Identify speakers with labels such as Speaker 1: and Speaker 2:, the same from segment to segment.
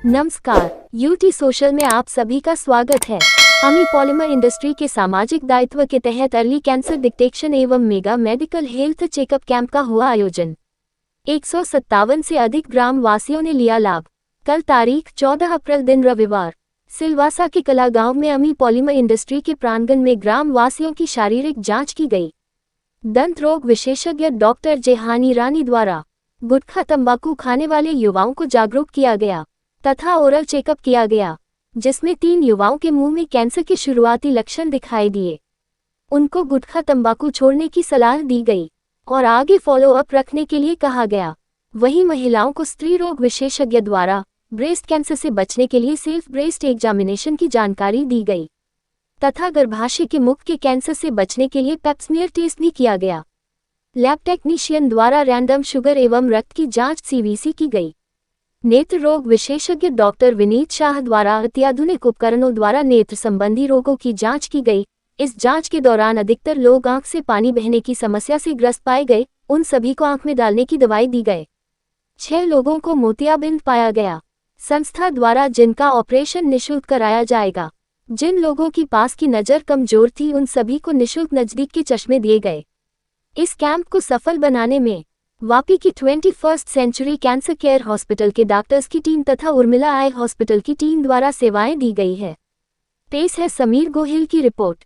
Speaker 1: नमस्कार, UT social में आप सभी का स्वागत है। अमी पॉलीमर इंडस्ट्री के सामाजिक दायित्व के तहत अर्ली कैंसर डिटेक्शन एवं mega medical health checkup camp का हुआ आयोजन। 157 से अधिक ग्राम वासियों ने लिया लाभ। कल तारीख 14 अप्रैल दिन रविवार सिलवासा के कला गांव में अमी पॉलीमर इंडस्ट्री के प्रांगण में ग्राम वासियों की शारीरिक जांच की गई। दंत रोग विशेषज्ञ डॉक्टर जेहान ईरानी द्वारा गुटखा तंबाकू खाने वाले युवाओं को जागरूक किया गया तथा ओरल चेकअप किया गया, जिसमें 3 युवाओं के मुंह में कैंसर के शुरुआती लक्षण दिखाई दिए। उनको गुटखा तंबाकू छोड़ने की सलाह दी गई और आगे फॉलो अप रखने के लिए कहा गया। वहीं महिलाओं को स्त्री रोग विशेषज्ञ द्वारा ब्रेस्ट कैंसर से बचने के लिए सेल्फ ब्रेस्ट एग्जामिनेशन की जानकारी दी गई तथा गर्भाशय के मुख के कैंसर से बचने के लिए पेप्समियर टेस्ट भी किया गया। लैब टेक्नीशियन द्वारा रैंडम शुगर एवं रक्त की जांच सीवीसी की गई। नेत्र रोग विशेषज्ञ डॉक्टर विनीत शाह द्वारा अत्याधुनिक उपकरणों द्वारा नेत्र संबंधी रोगों की जांच की गई। इस जांच के दौरान अधिकतर लोग आंख से पानी बहने की समस्या से ग्रस्त पाए गए। उन सभी को आंख में डालने की दवाई दी गई। 6 लोगों को मोतियाबिंद पाया गया। संस्था द्वारा जिनका ऑपरेशन निःशुल्क कराया जाएगा। जिन लोगों की पास की नज़र कमजोर थी उन सभी को निःशुल्क नजदीक के चश्मे दिए गए। इस कैंप को सफल बनाने में वापी की 21st century cancer care hospital के डॉक्टर्स की टीम तथा उर्मिला आई हॉस्पिटल की टीम द्वारा सेवाएं दी गई है। पेश है समीर गोहिल की रिपोर्ट।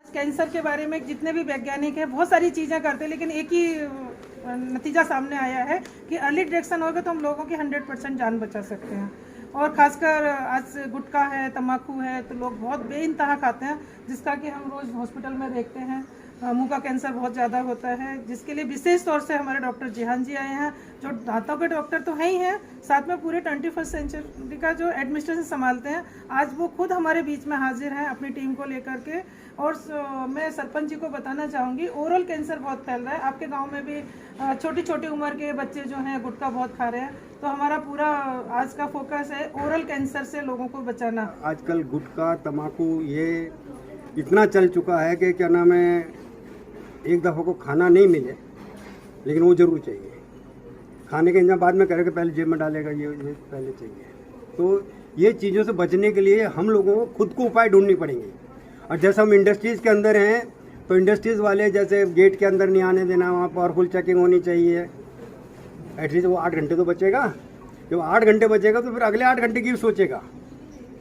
Speaker 2: कैंसर के बारे में जितने भी वैज्ञानिक हैं बहुत सारी चीज़ें करते हैं, लेकिन एक ही नतीजा सामने आया है कि अर्ली डिटेक्शन होगा तो हम लोगों की 100% जान बचा सकते हैं। और खासकर आज गुटखा है, तम्बाकू है, तो लोग बहुत बेइंतहा खाते हैं, जिसका कि हम रोज़ हॉस्पिटल में देखते हैं। मुंह का कैंसर बहुत ज़्यादा होता है, जिसके लिए विशेष तौर से हमारे डॉक्टर जेहान जी आए हैं, जो दांतों के डॉक्टर तो हैं ही हैं, साथ में पूरे 21st सेंचुरी का जो एडमिनिस्ट्रेशन संभालते हैं। आज वो खुद हमारे बीच में हाजिर हैं अपनी टीम को लेकर के। और मैं सरपंच जी को बताना चाहूँगी, ओरल कैंसर बहुत फैल रहा है। आपके गाँव में भी छोटी छोटी उम्र के बच्चे जो हैं गुटखा बहुत खा रहे हैं, तो हमारा पूरा आज का फोकस है ओरल कैंसर से लोगों को बचाना।
Speaker 3: आजकल गुटखा तम्बाकू ये इतना चल चुका है कि क्या नाम है, एक दफ़ा को खाना नहीं मिले लेकिन वो ज़रूर चाहिए। खाने के इंतजाम बाद में करेगा, पहले जेब में डालेगा, ये पहले चाहिए। तो ये चीज़ों से बचने के लिए हम लोगों को खुद को उपाय ढूंढनी पड़ेंगे। और जैसे हम इंडस्ट्रीज़ के अंदर हैं तो इंडस्ट्रीज़ वाले जैसे गेट के अंदर नहीं आने देना, वहाँ पावरफुल चेकिंग होनी चाहिए। एटलीस्ट वो 8 घंटे तो बचेगा। जब 8 घंटे बचेगा तो फिर अगले 8 घंटे की भी सोचेगा,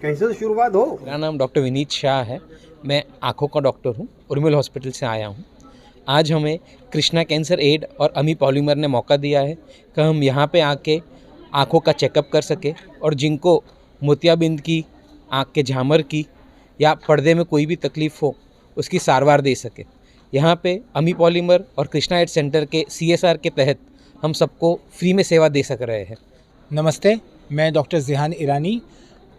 Speaker 3: कहीं से तो शुरुआत हो।
Speaker 4: मेरा नाम डॉक्टर विनीत शाह है। मैं आँखों का डॉक्टर हूँ, उर्मिल हॉस्पिटल से आया हूँ। आज हमें कृष्णा कैंसर एड और अमी पॉलीमर ने मौका दिया है कि हम यहाँ पे आके आँखों का चेकअप कर सके और जिनको मोतियाबिंद की, आँख के झामर की या पर्दे में कोई भी तकलीफ़ हो उसकी सारवार दे सके। यहाँ पे अमी पॉलीमर और कृष्णा एड सेंटर के CSR के तहत हम सबको फ्री में सेवा दे सक रहे हैं।
Speaker 5: नमस्ते, मैं doctor Jehan Irani,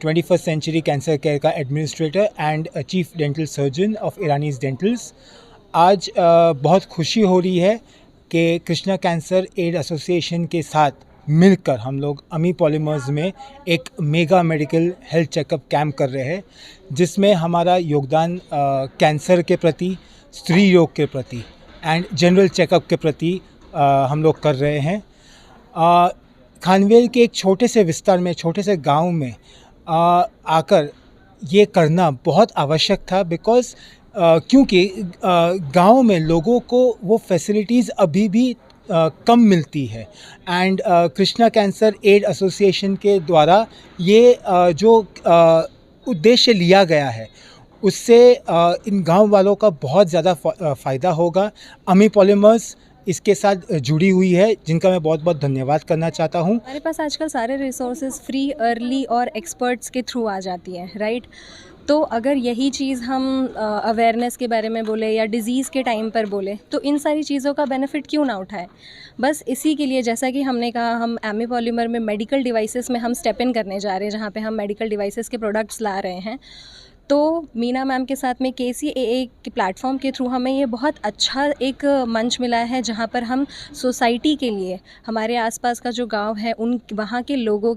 Speaker 5: 21st century cancer care का administrator and chief dental surgeon of Irani's dentals. आज बहुत खुशी हो रही है कि कृष्णा कैंसर एड एसोसिएशन के साथ मिलकर हम लोग अमी पॉलीमर्स में एक mega medical health checkup camp कर रहे हैं, जिसमें हमारा योगदान कैंसर के प्रति, स्त्री रोग के प्रति एंड जनरल चेकअप के प्रति हम लोग कर रहे हैं। खानवेल के एक छोटे से विस्तार में, छोटे से गांव में आकर ये करना बहुत आवश्यक था, बिकॉज़ क्योंकि गांव में लोगों को वो फैसिलिटीज़ अभी भी कम मिलती है। And Krishna cancer aid association के द्वारा ये जो उद्देश्य लिया गया है उससे इन गांव वालों का बहुत ज़्यादा फ़ायदा होगा। अमी पॉलीमर्स इसके साथ जुड़ी हुई है, जिनका मैं बहुत बहुत धन्यवाद करना चाहता हूँ।
Speaker 6: हमारे पास आजकल सारे रिसोर्सेज फ्री, अर्ली और एक्सपर्ट्स के थ्रू आ जाती हैं, राइट। तो अगर यही चीज़ हम अवेयरनेस के बारे में बोले या डिज़ीज़ के टाइम पर बोले तो इन सारी चीज़ों का बेनिफिट क्यों ना उठाए। बस इसी के लिए, जैसा कि हमने कहा, हम अमी पॉलीमर में मेडिकल डिवाइसेस में हम स्टेप इन करने जा रहे हैं, जहाँ पे हम मेडिकल डिवाइसेस के प्रोडक्ट्स ला रहे हैं। तो मीना मैम के साथ में KCAA के प्लेटफॉर्म के थ्रू हमें ये बहुत अच्छा एक मंच मिला है, जहाँ पर हम सोसाइटी के लिए, हमारे आसपास का जो गांव है उन वहाँ के लोगों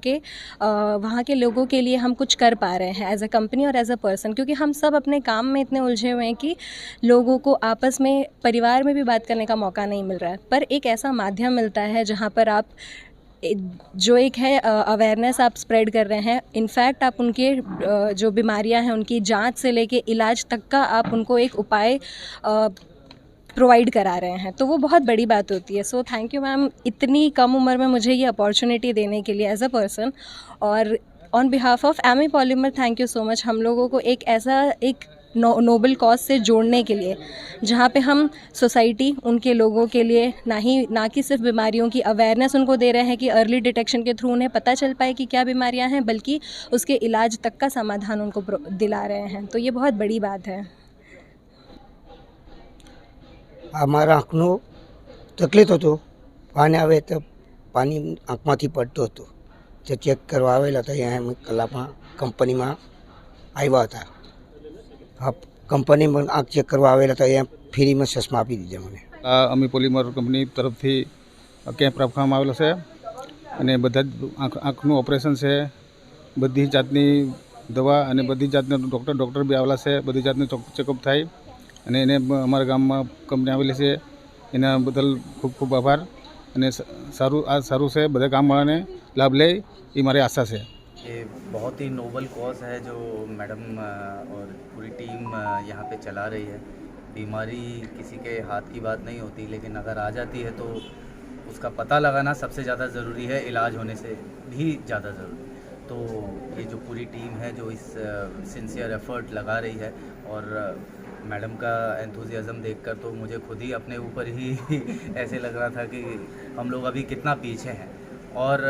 Speaker 6: के लिए हम कुछ कर पा रहे हैं एज अ कंपनी और एज अ पर्सन। क्योंकि हम सब अपने काम में इतने उलझे हुए हैं कि लोगों को आपस में, परिवार में भी बात करने का मौका नहीं मिल रहा है। पर एक ऐसा माध्यम मिलता है जहाँ पर आप जो एक है अवेयरनेस आप स्प्रेड कर रहे हैं, इनफैक्ट आप उनके जो बीमारियां हैं उनकी जांच से लेके इलाज तक का आप उनको एक उपाय प्रोवाइड करा रहे हैं, तो वो बहुत बड़ी बात होती है। सो थैंक यू मैम, इतनी कम उम्र में मुझे ये अपॉर्चुनिटी देने के लिए एज अ पर्सन, और on behalf of Ami polymer thank you so much हम लोगों को एक ऐसा एक नोबल कॉज से जोड़ने के लिए, जहाँ पे हम सोसाइटी उनके लोगों के लिए ना कि सिर्फ बीमारियों की अवेयरनेस उनको दे रहे हैं कि अर्ली डिटेक्शन के थ्रू उन्हें पता चल पाए कि क्या बीमारियां हैं, बल्कि उसके इलाज तक का समाधान उनको दिला रहे हैं, तो ये बहुत बड़ी बात है।
Speaker 7: અમારા આંખનો તકલીફ હતો, પાણી આવે તો પાણી આંખમાંથી પડતું હતું, તે ચેક કરવા આવેલા હતા અહીંયા અમે કલાકમાં કંપનીમાં આવ્યા હતા। કંપનીમાં આંખ ચેક કરવા આવેલા હતા, અહીંયા ફ્રીમાં ચશ્મા આપી દીધા મને।
Speaker 8: અમી પોલીમર કંપની તરફથી કેમ્પ રાખવામાં આવેલો છે અને બધા જ આંખનું ઓપરેશન છે, બધી જાતની દવા અને બધી જાતના ડૉક્ટર બી આવેલા છે, બધી જાતનું ચેકઅપ થાય અને એને અમારા ગામમાં કંપની આવેલી છે, એના બદલ ખૂબ ખૂબ આભાર અને સારું છે, બધા ગામવાળાને લાભ લે એ મારી આશા છે।
Speaker 9: ये बहुत ही नोबल कॉज है जो मैडम और पूरी टीम यहाँ पे चला रही है। बीमारी किसी के हाथ की बात नहीं होती, लेकिन अगर आ जाती है तो उसका पता लगाना सबसे ज़्यादा ज़रूरी है, इलाज होने से भी ज़्यादा ज़रूरी। तो ये जो पूरी टीम है जो इस सिंसियर एफर्ट लगा रही है, और मैडम का एंथुजियाज़म देखकर तो मुझे खुद ही अपने ऊपर ही ऐसे लग रहा था कि हम लोग अभी कितना पीछे हैं। और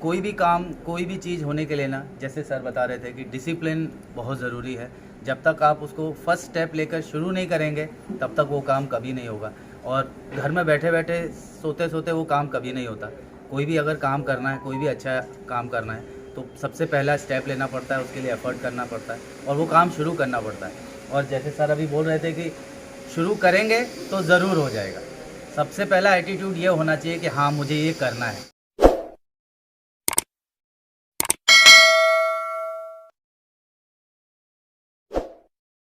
Speaker 9: कोई भी काम, कोई भी चीज़ होने के लिए ना, जैसे सर बता रहे थे कि डिसिप्लिन बहुत ज़रूरी है। जब तक आप उसको फर्स्ट स्टेप लेकर शुरू नहीं करेंगे तब तक वो काम कभी नहीं होगा, और घर में बैठे बैठे सोते सोते वो काम कभी नहीं होता। कोई भी अगर काम करना है, कोई भी अच्छा काम करना है, तो सबसे पहला स्टेप लेना पड़ता है, उसके लिए एफर्ट करना पड़ता है और वो काम शुरू करना पड़ता है। और जैसे सर अभी बोल रहे थे कि शुरू करेंगे तो ज़रूर हो जाएगा। सबसे पहला एटीट्यूड ये होना चाहिए कि हाँ मुझे ये करना है।